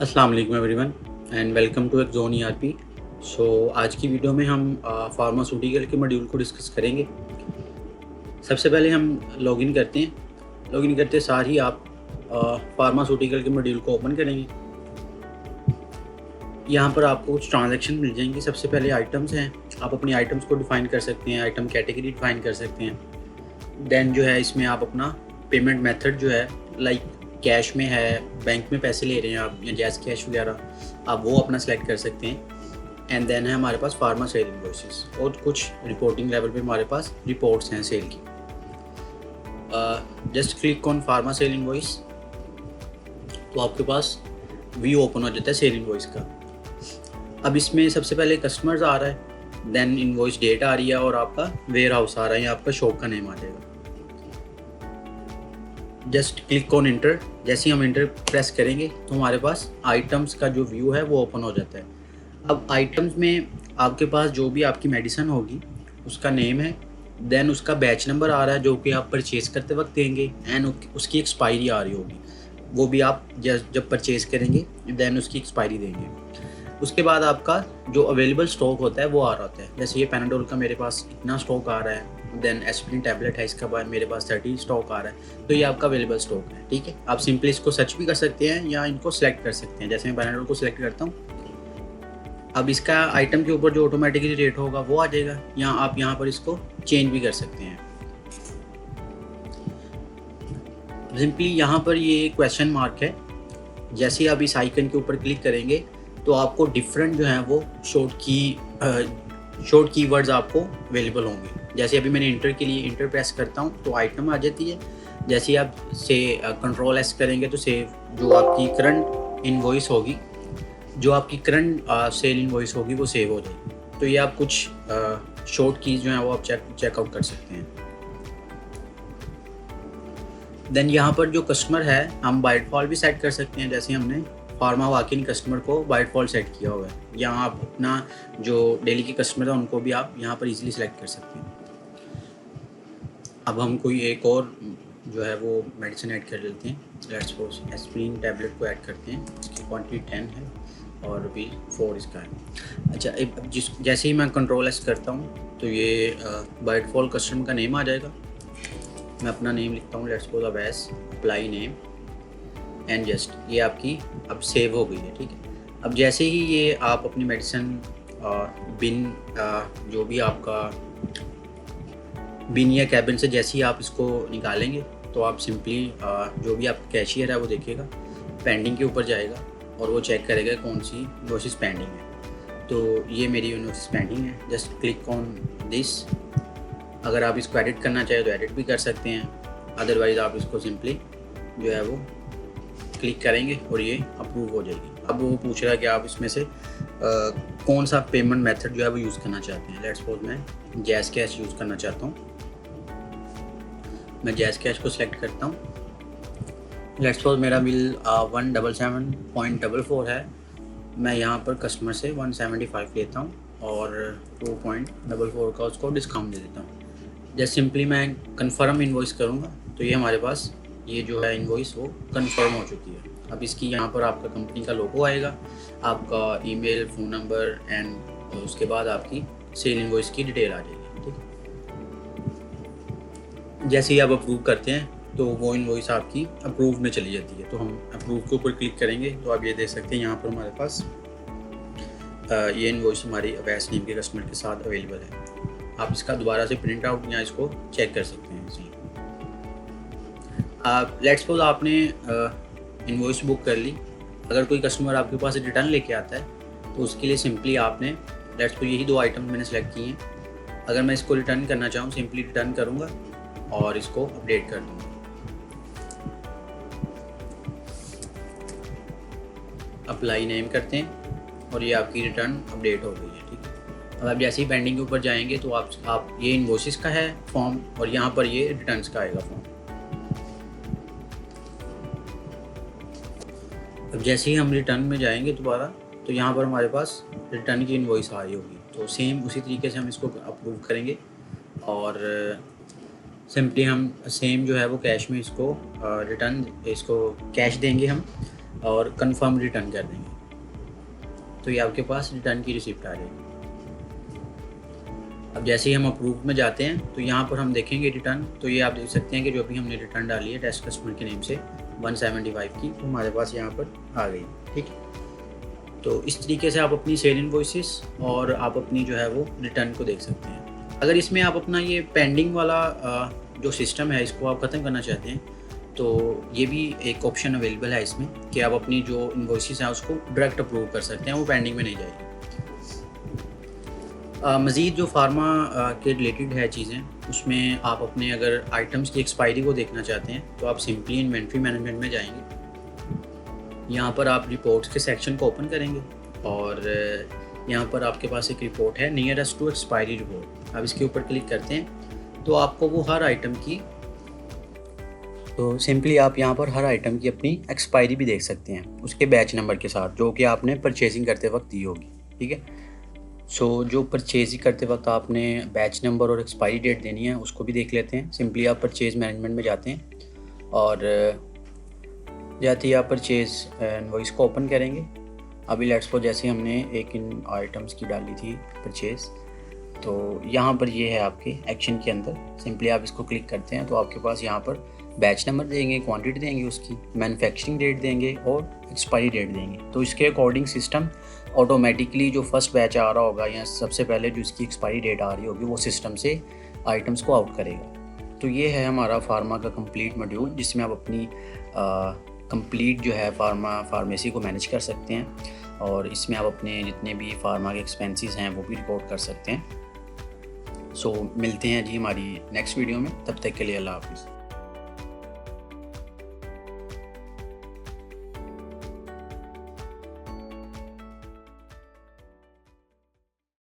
अस्सलाम वालेकुम everyone and welcome to Axon ERP. आज की वीडियो में हम फार्मास्यूटिकल के मॉड्यूल को डिस्कस करेंगे। सबसे पहले हम लॉगिन करते हैं। लॉगिन करते सार ही आप फार्मास्यूटिकल के मॉड्यूल को ओपन करेंगे। यहाँ पर आपको कुछ ट्रांजैक्शन मिल जाएंगी। सबसे पहले आइटम्स हैं, आप अपनी आइटम्स को डिफ़ाइन कर सकते हैं, आइटम कैटेगरी डिफ़ाइन कर सकते हैं। देन जो है इसमें आप अपना पेमेंट मेथड जो है लाइक कैश में है, बैंक में पैसे ले रहे हैं आप या जैस कैश वगैरह, आप वो अपना सेलेक्ट कर सकते हैं। एंड देन है हमारे पास फार्मा सेल इनवॉइसेस और कुछ रिपोर्टिंग लेवल पे हमारे पास रिपोर्ट्स हैं सेल की। Just click on pharma sale invoice तो आपके पास व्यू ओपन हो जाता है सेल इनवॉइस का। अब इसमें सबसे पहले कस्टमर्स आ रहा है, देन इनवॉइस डेट आ रही है और आपका वेयर हाउस आ रहा है या आपका शॉप का नेम आ जाएगा। Just click on inter. जैसे ही हम इंटर प्रेस करेंगे तो हमारे पास आइटम्स का जो व्यू है वो ओपन हो जाता है। अब आइटम्स में आपके पास जो भी आपकी मेडिसिन होगी उसका नेम है, देन उसका बैच नंबर आ रहा है जो कि आप परचेज़ करते वक्त देंगे, एंड उसकी एक्सपायरी आ रही होगी, वो भी आप जब परचेज़ करेंगे देन उसकी एक्सपायरी देंगे। उसके बाद आपका जो अवेलेबल स्टॉक होता है वो आ रहा होता है। जैसे ये पैनाडोल का मेरे पास इतना स्टॉक आ रहा है, देन एस्पिरिन टैबलेट है इसका मेरे पास 30 स्टॉक आ रहा है, तो ये आपका अवेलेबल स्टॉक है। ठीक है, आप सिंपली इसको सर्च भी कर सकते हैं या इनको सेलेक्ट कर सकते हैं। जैसे मैं पैनाडोल को सिलेक्ट करता हूँ, अब इसका आइटम के ऊपर जो ऑटोमेटिकली रेट होगा वो आ जाएगा, या आप यहाँ पर इसको चेंज भी कर सकते हैं। सिंपली यहाँ पर ये क्वेश्चन मार्क है, जैसे ही आप इस आइकन के ऊपर क्लिक करेंगे तो आपको डिफरेंट जो है वो शॉर्ट कीवर्ड्स आपको अवेलेबल होंगे। जैसे अभी मैंने इंटर के लिए इंटर प्रेस करता हूँ तो आइटम आ जाती है। जैसे ही आप से कंट्रोल एस करेंगे तो सेव जो आपकी करंट इनवॉइस होगी, जो आपकी करंट सेल इनवॉइस होगी वो सेव हो जाएगी। तो ये आप कुछ शॉर्ट कीज जो हैं वो आप चेकआउट कर सकते हैं। देन यहाँ पर जो कस्टमर है हम बाय डिफ़ॉल्ट भी सेट कर सकते हैं। जैसे हमने फार्मा वाकिन कस्टमर को बाय डिफ़ॉल्ट सेट किया हुआ है, यहाँ आप अपना जो डेली के कस्टमर है उनको भी आप यहाँ पर इजीली सेलेक्ट कर सकते हैं। अब हम कोई एक और जो है वो मेडिसिन ऐड कर लेते हैं। लेट्स सपोज एस्पिरिन टैबलेट को ऐड करते हैं, इसकी क्वांटिटी 10 है और अभी 4 इसका है। अच्छा, अब जैसे ही मैं कंट्रोल एस करता हूँ तो ये बाय डिफ़ॉल्ट कस्टमर का नेम आ जाएगा। मैं अपना नेम लिखता हूँ, let's suppose Awais, apply name and just ये आपकी अब सेव हो गई है। ठीक है, अब जैसे ही ये आप अपनी मेडिसिन बिन जो भी आपका बिन या कैबिन से जैसे ही आप इसको निकालेंगे तो आप सिंपली जो भी आपका कैशियर है वो देखेगा, पेंडिंग के ऊपर जाएगा और वो चेक करेगा कौन सी इनवॉइस पेंडिंग है। तो ये मेरी इनवॉइस पेंडिंग है। Just click on this. अगर आप इसको एडिट करना चाहें तो एडिट भी कर सकते हैं, अदरवाइज़ आप इसको सिंपली जो है वो क्लिक करेंगे और ये अप्रूव हो जाएगी। अब वो पूछ रहा है कि आप इसमें से कौन सा पेमेंट मेथड जो है वो यूज़ करना चाहते हैं। लेट्स सपोज मैं जैस कैश यूज़ करना चाहता हूँ। मैं जैस कैश को सिलेक्ट करता हूँ। लेट्स सपोज मेरा बिल 177.44 है। मैं यहाँ पर कस्टमर से 175 लेता हूँ और 2.44 का उसको डिस्काउंट दे देता हूँ। जैसे सिंपली मैं कन्फर्म इनवॉइस करूँगा तो ये हमारे पास ये जो है इनवॉइस वो कंफर्म हो चुकी है। अब इसकी यहाँ पर आपका कंपनी का लोगो आएगा, आपका ईमेल, फ़ोन नंबर एंड उसके बाद आपकी सेल इनवॉइस की डिटेल आ जाएगी। ठीक है, जैसे ही आप अप्रूव करते हैं तो वो इनवॉइस आपकी अप्रूव में चली जाती है। तो हम अप्रूव के ऊपर क्लिक करेंगे तो आप ये देख सकते हैं यहाँ पर हमारे पास ये इनवॉइस हमारी अवैस नेम के कस्टमर के साथ अवेलेबल है। आप इसका दोबारा से प्रिंट आउट या इसको चेक कर सकते हैं। जी, लेट्स सपोज आपने इनवॉइस बुक कर ली। अगर कोई कस्टमर आपके पास रिटर्न लेके आता है तो उसके लिए सिंपली आपने लेट्स सपोज यही 2 आइटम मैंने सेलेक्ट किए हैं। अगर मैं इसको रिटर्न करना चाहूँ सिंपली रिटर्न करूँगा और इसको अपडेट कर दूँगा। अप्लाई नेम करते हैं और ये आपकी रिटर्न अपडेट हो गई है। ठीक है, अब आप जैसे ही पेंडिंग के ऊपर जाएंगे तो आप ये इनवॉइसेस का है फॉर्म और यहाँ पर ये रिटर्न्स का आएगा फॉर्म। अब जैसे ही हम रिटर्न में जाएंगे दोबारा तो यहाँ पर हमारे पास रिटर्न की इनवॉइस आ रही होगी। तो सेम उसी तरीके से हम इसको अप्रूव करेंगे और सिंपली हम सेम जो है वो कैश में इसको रिटर्न इसको कैश देंगे हम और कंफर्म रिटर्न कर देंगे तो ये आपके पास रिटर्न की रिसिप्ट आ जाएगी। अब जैसे ही हम अप्रूव में जाते हैं तो यहाँ पर हम देखेंगे रिटर्न, तो ये आप देख सकते हैं कि जो भी हमने रिटर्न डाली है टेस्ट कस्टमर के नेम से 175 की, तो हमारे पास यहाँ पर आ गई। ठीक है, तो इस तरीके से आप अपनी सेल इनवॉइसेस और आप अपनी जो है वो रिटर्न को देख सकते हैं। अगर इसमें आप अपना ये पेंडिंग वाला जो सिस्टम है इसको आप ख़त्म करना चाहते हैं तो ये भी एक ऑप्शन अवेलेबल है इसमें कि आप अपनी जो इनवॉइसेस हैं उसको डायरेक्ट अप्रूव कर सकते हैं, वो पेंडिंग में नहीं जाएगी। मज़ीद जो फार्मा के रिलेटेड है चीज़ें, उसमें आप अपने अगर आइटम्स की एक्सपायरी को देखना चाहते हैं तो आप सिंपली इन्वेंट्री मैनेजमेंट में जाएंगे। यहाँ पर आप रिपोर्ट्स के सेक्शन को ओपन करेंगे और यहाँ पर आपके पास एक रिपोर्ट है नियरेस्ट टू एक्सपायरी रिपोर्ट। आप इसके ऊपर क्लिक करते हैं तो आपको वो हर आइटम की, तो सिंपली आप यहाँ पर हर आइटम की अपनी एक्सपायरी भी देख सकते हैं उसके बैच नंबर के साथ जो कि आपने परचेजिंग करते वक्त दी होगी। ठीक है, सो जो परचेजिंग करते वक्त आपने बैच नंबर और एक्सपायरी डेट देनी है उसको भी देख लेते हैं। सिंपली आप परचेज मैनेजमेंट में जाते हैं और जाते ही आप परचेज इनवॉइस को ओपन करेंगे। अभी लेट्स सपोज जैसे हमने एक इन आइटम्स की डाली थी परचेज, तो यहाँ पर ये है आपके एक्शन के अंदर। सिंपली आप इसको क्लिक करते हैं तो आपके पास यहाँ पर बैच नंबर देंगे, क्वांटिटी देंगे उसकी, मैन्युफैक्चरिंग डेट देंगे और एक्सपायरी डेट देंगे। तो इसके अकॉर्डिंग सिस्टम ऑटोमेटिकली जो फर्स्ट बैच आ रहा होगा या सबसे पहले जो इसकी एक्सपायरी डेट आ रही होगी वो सिस्टम से आइटम्स को आउट करेगा। तो ये है हमारा फार्मा का कंप्लीट मॉड्यूल जिसमें आप अपनी कंप्लीट जो है फार्मेसी को मैनेज कर सकते हैं और इसमें आप अपने जितने भी फार्मा के एक्सपेंसेस हैं वो भी रिपोर्ट कर सकते हैं। सो मिलते हैं जी हमारी नेक्स्ट वीडियो में, तब तक के लिए अल्लाह हाफ़िज़।